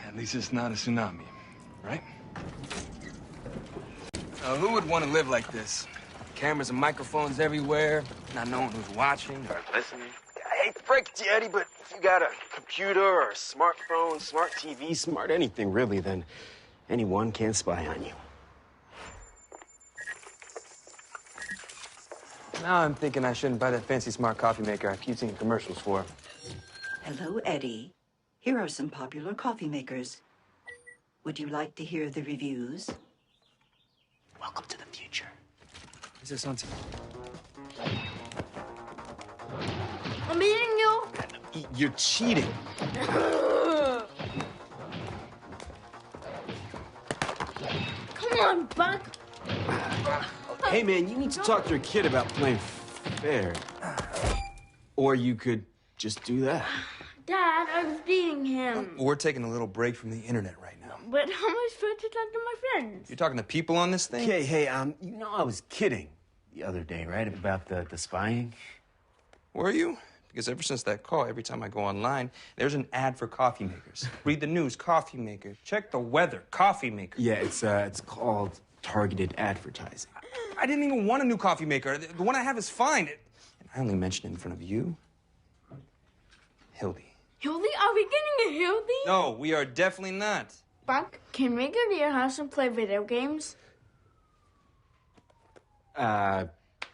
At least it's not a tsunami, right? Who would want to live like this? Cameras and microphones everywhere, not knowing who's watching or listening. I hate to break it to you, Eddie, but if you got a computer or a smartphone, smart TV, smart anything really, then anyone can spy on you. Now I'm thinking I shouldn't buy that fancy smart coffee maker I keep seeing commercials for. Hello, Eddie. Here are some popular coffee makers. Would you like to hear the reviews? Welcome to the future. Is this on TV? I'm eating you. You're cheating. Come on, Buck. Hey, man, you need to talk to your kid about playing fair. Or you could just do that. Dad, I was beating him. We're taking a little break from the internet right now. But how am I supposed to talk to my friends? You're talking to people on this thing? Okay, hey, you know I was kidding the other day, right? About the spying. Were you? Because ever since that call, every time I go online, there's an ad for coffee makers. Read the news, coffee maker. Check the weather, coffee maker. Yeah, it's called targeted advertising. I didn't even want a new coffee maker. The one I have is fine. And I only mentioned it in front of you, Hildy. Hildy? Are we getting a Hildy? No, we are definitely not. Buck, can we go to your house and play video games?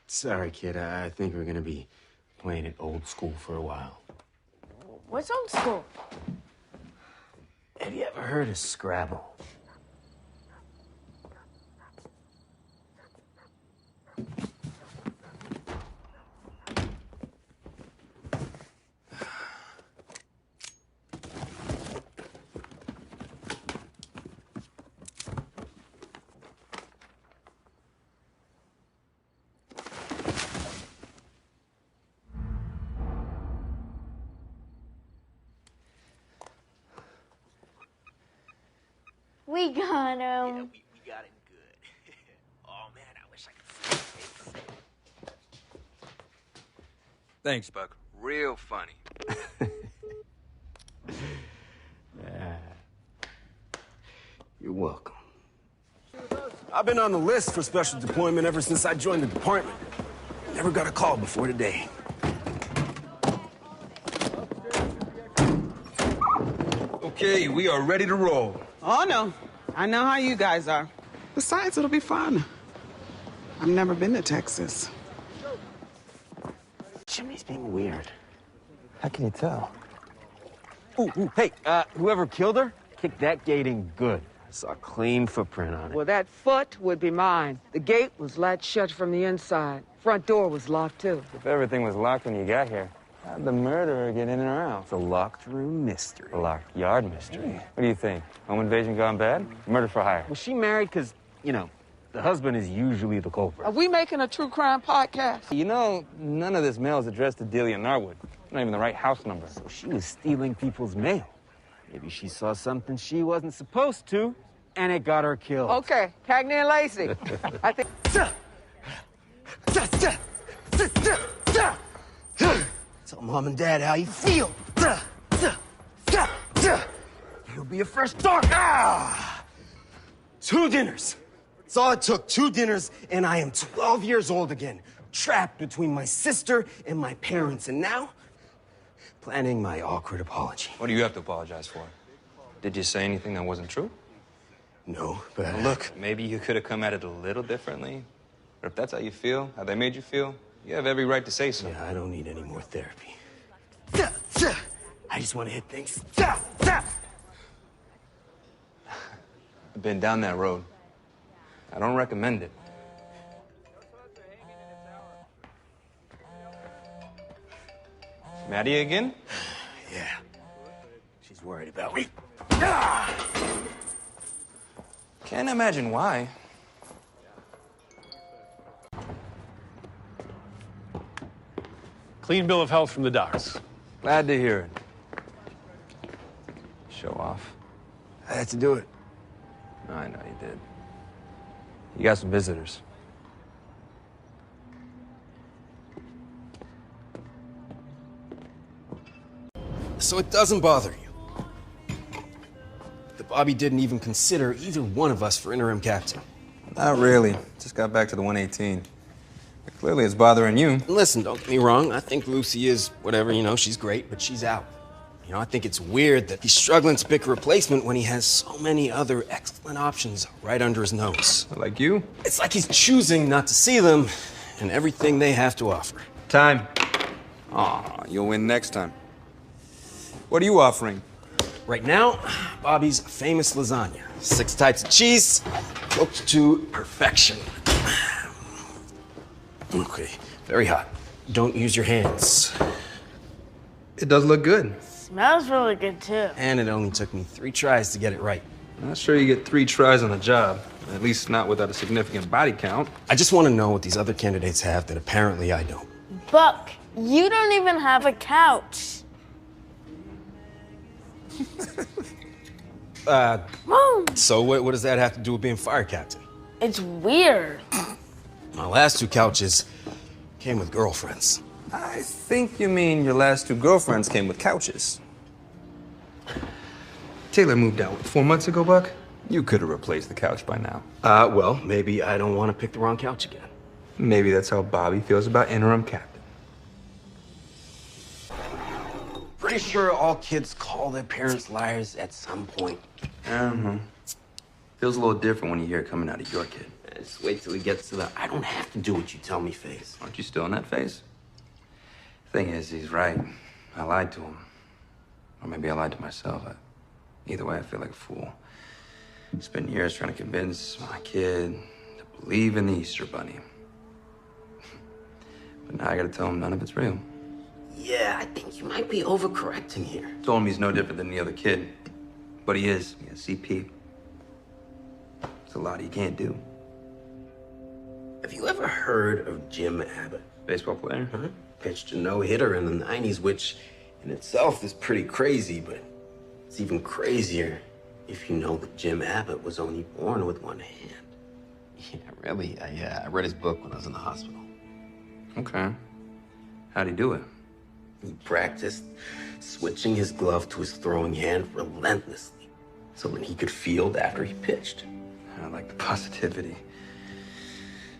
Sorry, kid. I think we're gonna be playing it old school for a while. What's old school? Have you ever heard of Scrabble? We got him. We got him good. Oh, man, I wish I could see his face. Thanks, Buck. Real funny. Yeah. You're welcome. I've been on the list for special deployment ever since I joined the department. Never got a call before today. Okay, we are ready to roll. Oh, no. I know how you guys are. Besides, it'll be fun. I've never been to Texas. Jimmy's being weird. How can you tell? Ooh, hey, whoever killed her, kicked that gate in good. I saw a clean footprint on it. Well, that foot would be mine. The gate was latched shut from the inside. Front door was locked, too. If everything was locked when you got here, how'd the murderer get in and out? It's a locked room mystery. A locked yard mystery. What do you think? Home invasion gone bad? Murder for hire? Was she married? Because, you know, the husband is usually the culprit. Are we making a true crime podcast? You know, none of this mail is addressed to Delia Narwood. Not even the right house number. So she was stealing people's mail. Maybe she saw something she wasn't supposed to, and it got her killed. Okay, Cagney and Lacey. I think... Tell Mom and Dad how you feel. You'll be a fresh start. 2 dinners. That's all it took. 2 dinners, and I am 12 years old again. Trapped between my sister and my parents, and now planning my awkward apology. What do you have to apologize for? Did you say anything that wasn't true? No, but... Well, look, maybe you could have come at it a little differently. But if that's how you feel, how they made you feel, you have every right to say so. Yeah, I don't need any more therapy. I just want to hit things. I've been down that road. I don't recommend it. Maddie again? Yeah. She's worried about me. Can't imagine why. Clean bill of health from the docs. Glad to hear it. Show off. I had to do it. I know you did. You got some visitors. So it doesn't bother you. Bobby didn't even consider either one of us for interim captain. Not really. Just got back to the 118. But clearly it's bothering you. Listen, don't get me wrong. I think Lucy is whatever, she's great, but she's out. I think it's weird that he's struggling to pick a replacement when he has so many other excellent options right under his nose. Like you? It's like he's choosing not to see them and everything they have to offer. Time. Aw, you'll win next time. What are you offering? Right now, Bobby's famous lasagna. 6 types of cheese, cooked to perfection. Okay, very hot. Don't use your hands. It does look good. Smells really good too. And it only took me 3 tries to get it right. I'm not sure you get 3 tries on the job. At least not without a significant body count. I just want to know what these other candidates have that apparently I don't. Buck, you don't even have a couch. So what does that have to do with being fire captain? It's weird. My last 2 couches came with girlfriends. I think you mean your last 2 girlfriends came with couches. Taylor moved out 4 months ago, Buck. You could have replaced the couch by now. Well, maybe I don't want to pick the wrong couch again. Maybe that's how Bobby feels about interim captain. Pretty sure all kids call their parents liars at some point. Feels a little different when you hear it coming out of your kid. Just wait till he gets to the I don't have to do what you tell me phase. Aren't you still in that phase? Thing is, he's right. I lied to him. Or maybe I lied to myself. Either way, I feel like a fool. Spent years trying to convince my kid to believe in the Easter Bunny. But now I gotta tell him none of it's real. Yeah, I think you might be overcorrecting here. Told him he's no different than the other kid. But he is. He has CP. There's a lot he can't do. Have you ever heard of Jim Abbott? Baseball player? Pitched a no-hitter in the 90s, which in itself is pretty crazy, but it's even crazier if you know that Jim Abbott was only born with 1 hand. Yeah, really? I read his book when I was in the hospital. Okay. How'd he do it? He practiced switching his glove to his throwing hand relentlessly so that he could field after he pitched. I like the positivity.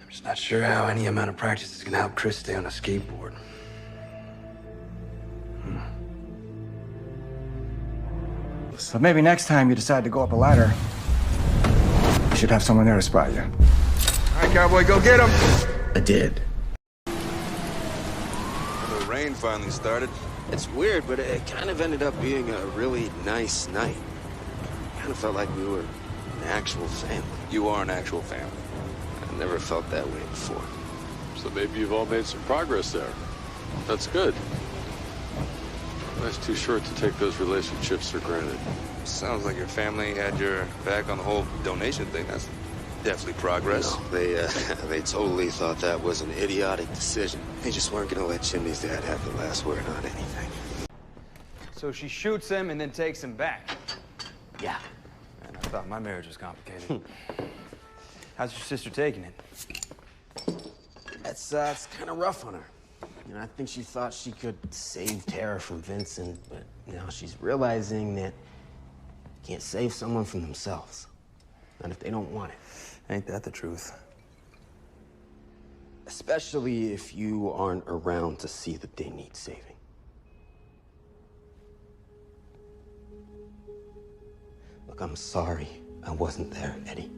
I'm just not sure how any amount of practice is gonna help Chris stay on a skateboard. So maybe next time you decide to go up a ladder, you should have someone there to spot you. All right, cowboy, go get him. I did. The rain finally started. It's weird, but it kind of ended up being a really nice night. Kind of felt like we were an actual family. You are an actual family. I never felt that way before. So maybe you've all made some progress there. That's good. Life's too short to take those relationships for granted. Sounds like your family had your back on the whole donation thing. That's definitely progress. No, they totally thought that was an idiotic decision. They just weren't gonna let Chimney's dad have the last word on anything. So she shoots him and then takes him back. Yeah. Man, I thought my marriage was complicated. How's your sister taking it? It's kind of rough on her. I think she thought she could save Tara from Vincent, but now she's realizing that you can't save someone from themselves. Not if they don't want it. Ain't that the truth? Especially if you aren't around to see that they need saving. Look, I'm sorry I wasn't there, Eddie.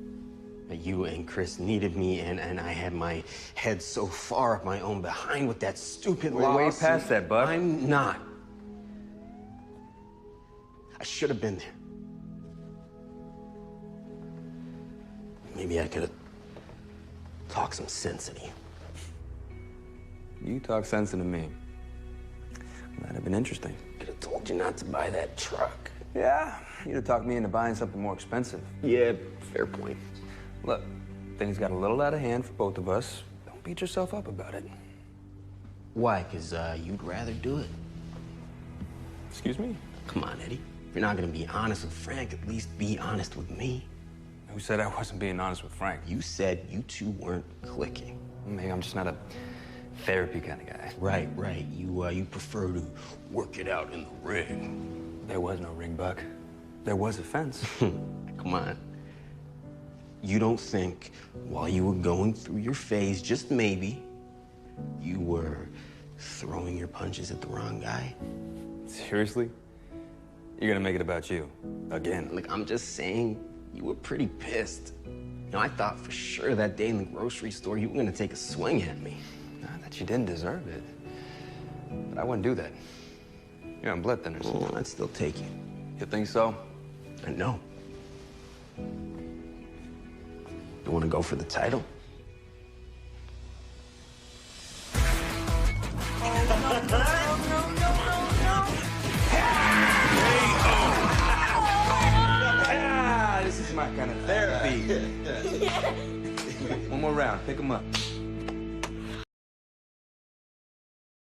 You and Chris needed me, and I had my head so far up my own behind with that stupid We're loss. way past that, Buck. I'm not. I should have been there. Maybe I could have talked some sense into you. You talk sense into me. That'd have been interesting. Could have told you not to buy that truck. Yeah, you'd have talked me into buying something more expensive. Yeah, fair point. Look, things got a little out of hand for both of us. Don't beat yourself up about it. Why? Because you'd rather do it. Excuse me? Come on, Eddie. If you're not gonna be honest with Frank, at least be honest with me. Who said I wasn't being honest with Frank? You said you two weren't clicking. Maybe I'm just not a therapy kind of guy. Right. You prefer to work it out in the ring. There was no ring, Buck. There was a fence. Come on. You don't think while you were going through your phase, just maybe, you were throwing your punches at the wrong guy? Seriously? You're gonna make it about you? Again? Like, I'm just saying, you were pretty pissed. You know, I thought for sure that day in the grocery store you were gonna take a swing at me. Not that you didn't deserve it. But I wouldn't do that. You're on blood thinners. Well, I'd still take you. You think so? I know. You wanna go for the title? This is my kind of therapy. One more round. Pick him up.